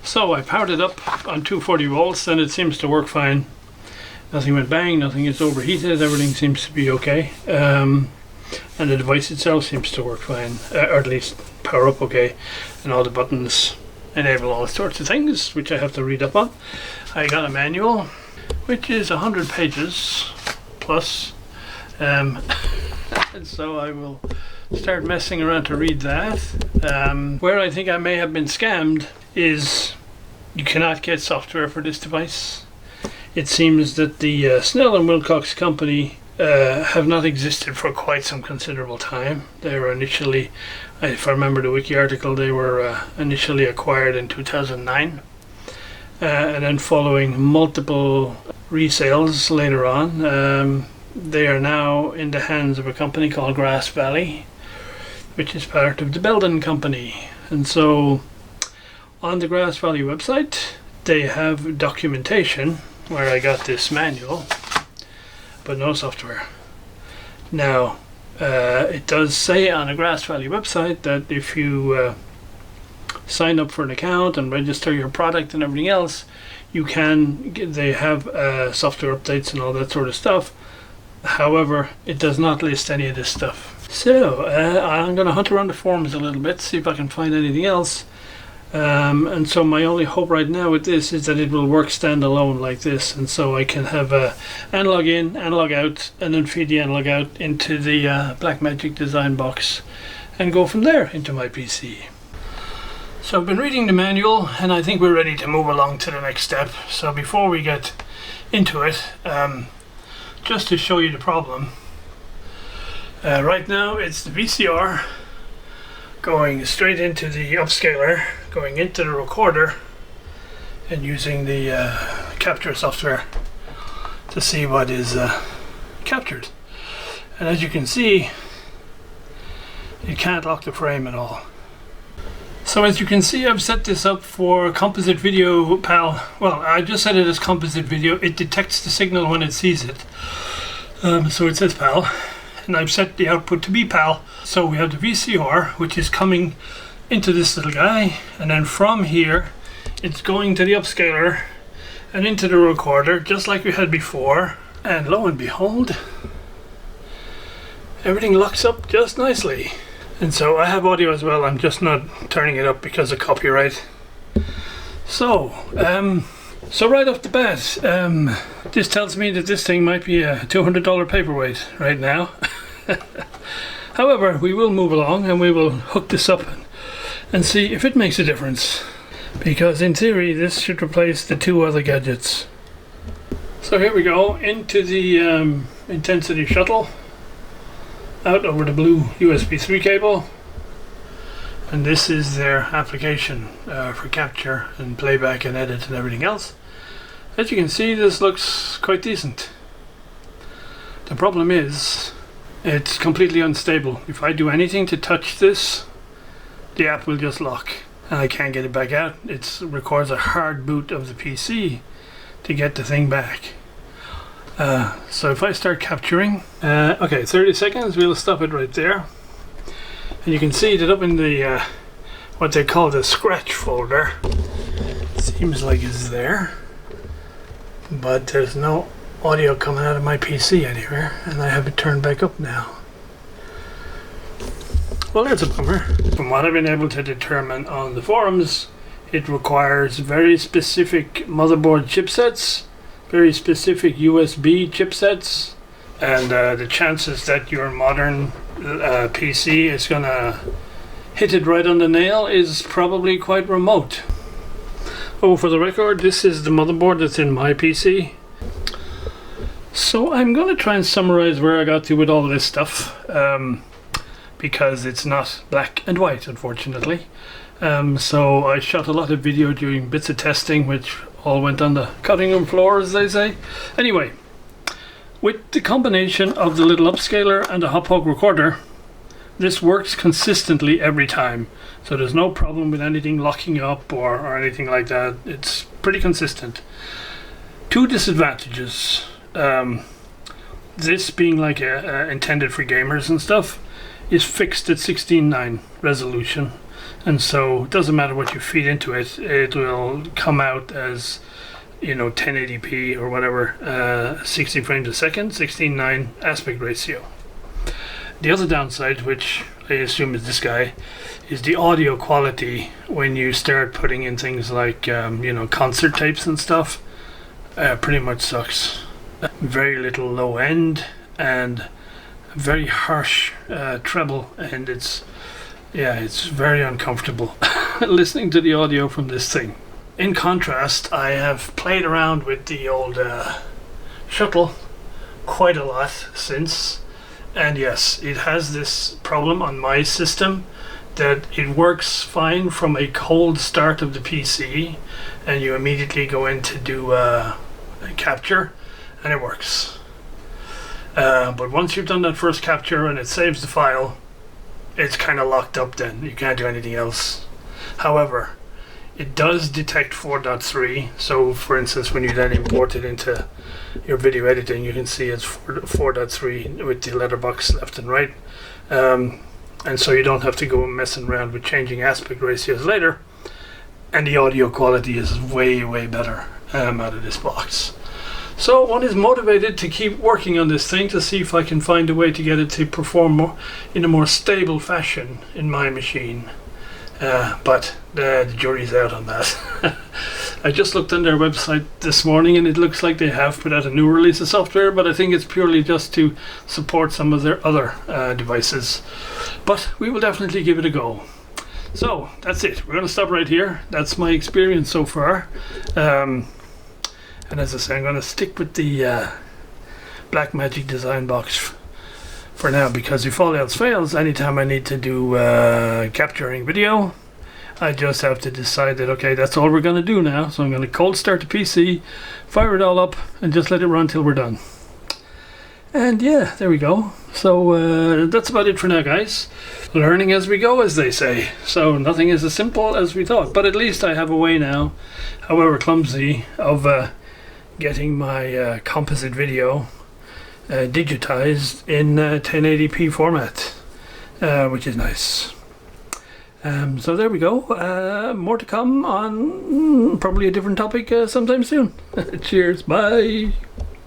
So I powered it up on 240 volts and it seems to work fine. Nothing went bang, nothing is overheated, everything seems to be okay. And the device itself seems to work fine, or at least power up okay. And all the buttons enable all sorts of things, which I have to read up on. I got a manual, which is 100 pages plus. And so I will start messing around to read that. Where I think I may have been scammed is you cannot get software for this device. It seems that the Snell and Wilcox company have not existed for quite some considerable time. They were initially, if I remember the wiki article, they were initially acquired in 2009. And then following multiple resales later on, they are now in the hands of a company called Grass Valley, which is part of the Belden company. And so on the Grass Valley website, they have documentation where I got this manual, but no software. Now, it does say on the Grass Valley website that if you sign up for an account and register your product and everything else, you can, they have software updates and all that sort of stuff. However, it does not list any of this stuff. So, I'm going to hunt around the forums a little bit, see if I can find anything else. And so my only hope right now with this is that it will work standalone like this, and so I can have analog in, analog out, and then feed the analog out into the Blackmagic design box and go from there into my PC. So I've been reading the manual and I think we're ready to move along to the next step. So before we get into it, just to show you the problem, right now it's the VCR going straight into the upscaler, going into the recorder, and using the capture software to see what is captured. And as you can see, it can't lock the frame at all. So as you can see, I've set this up for Composite Video PAL. Well, I just set it as Composite Video. It detects the signal when it sees it. So it says PAL. And I've set the output to be PAL. So we have the VCR, which is coming into this little guy, and then from here it's going to the upscaler and into the recorder, just like we had before. And lo and behold, everything locks up just nicely. And so I have audio as well, I'm just not turning it up because of copyright. So right off the bat, this tells me that this thing might be a $200 paperweight right now. However, we will move along and we will hook this up and see if it makes a difference. Because in theory, this should replace the two other gadgets. So here we go, into the Intensity Shuttle, out over the blue USB 3 cable. And this is their application for capture and playback and edit and everything else. As you can see, this looks quite decent. The problem is, it's completely unstable. If I do anything to touch this, the app will just lock and I can't get it back out. It requires a hard boot of the PC to get the thing back. So if I start capturing, okay, 30 seconds, we'll stop it right there. And you can see that up in the what they call the scratch folder, seems like it's there, but there's no audio coming out of my PC anywhere, and I have it turned back up now. Well, that's a bummer. From what I've been able to determine on the forums, it requires very specific motherboard chipsets, very specific USB chipsets, and the chances that your modern PC is gonna hit it right on the nail is probably quite remote. Oh, for the record, this is the motherboard that's in my PC. So I'm gonna try and summarize where I got to with all this stuff, because it's not black and white, unfortunately. So I shot a lot of video doing bits of testing, which all went on the cutting room floor, as they say. Anyway, with the combination of the little upscaler and the hop hog recorder, this works consistently every time. So there's no problem with anything locking up or anything like that. It's pretty consistent. Two disadvantages. This being like intended for gamers and stuff, is fixed at 16:9 resolution. and so it doesn't matter what you feed into it, it will come out as, you know, 1080p or whatever, 60 frames a second, 16:9 aspect ratio. The other downside, which I assume is this guy, is the audio quality when you start putting in things like you know, concert tapes and stuff. Pretty much sucks. Very little low end and very harsh treble, and it's very uncomfortable listening to the audio from this thing. In contrast, I have played around with the old Shuttle quite a lot since, and yes, it has this problem on my system that it works fine from a cold start of the PC, and you immediately go in to do a capture, and it works. But once you've done that first capture and it saves the file, it's kind of locked up then. You can't do anything else. However, it does detect 4.3, so for instance when you then import it into your video editing, you can see it's 4.3 with the letterbox left and right. And so you don't have to go messing around with changing aspect ratios later, and the audio quality is way better out of this box. So one is motivated to keep working on this thing to see if I can find a way to get it to perform more in a more stable fashion in my machine. But the jury's out on that. I just looked on their website this morning and it looks like they have put out a new release of software, but I think it's purely just to support some of their other devices. But we will definitely give it a go. So that's it. We're going to stop right here. That's my experience so far. And as I say, I'm going to stick with the Blackmagic design box for now, because if all else fails, anytime I need to do capturing video, I just have to decide that, okay, that's all we're going to do now. So I'm going to cold start the PC, fire it all up, and just let it run till we're done. And yeah, there we go. So that's about it for now, guys. Learning as we go, as they say. So nothing is as simple as we thought, but at least I have a way now, however clumsy, of getting my composite video digitized in 1080p format, which is nice. So there we go. More to come on probably a different topic sometime soon. Cheers, bye.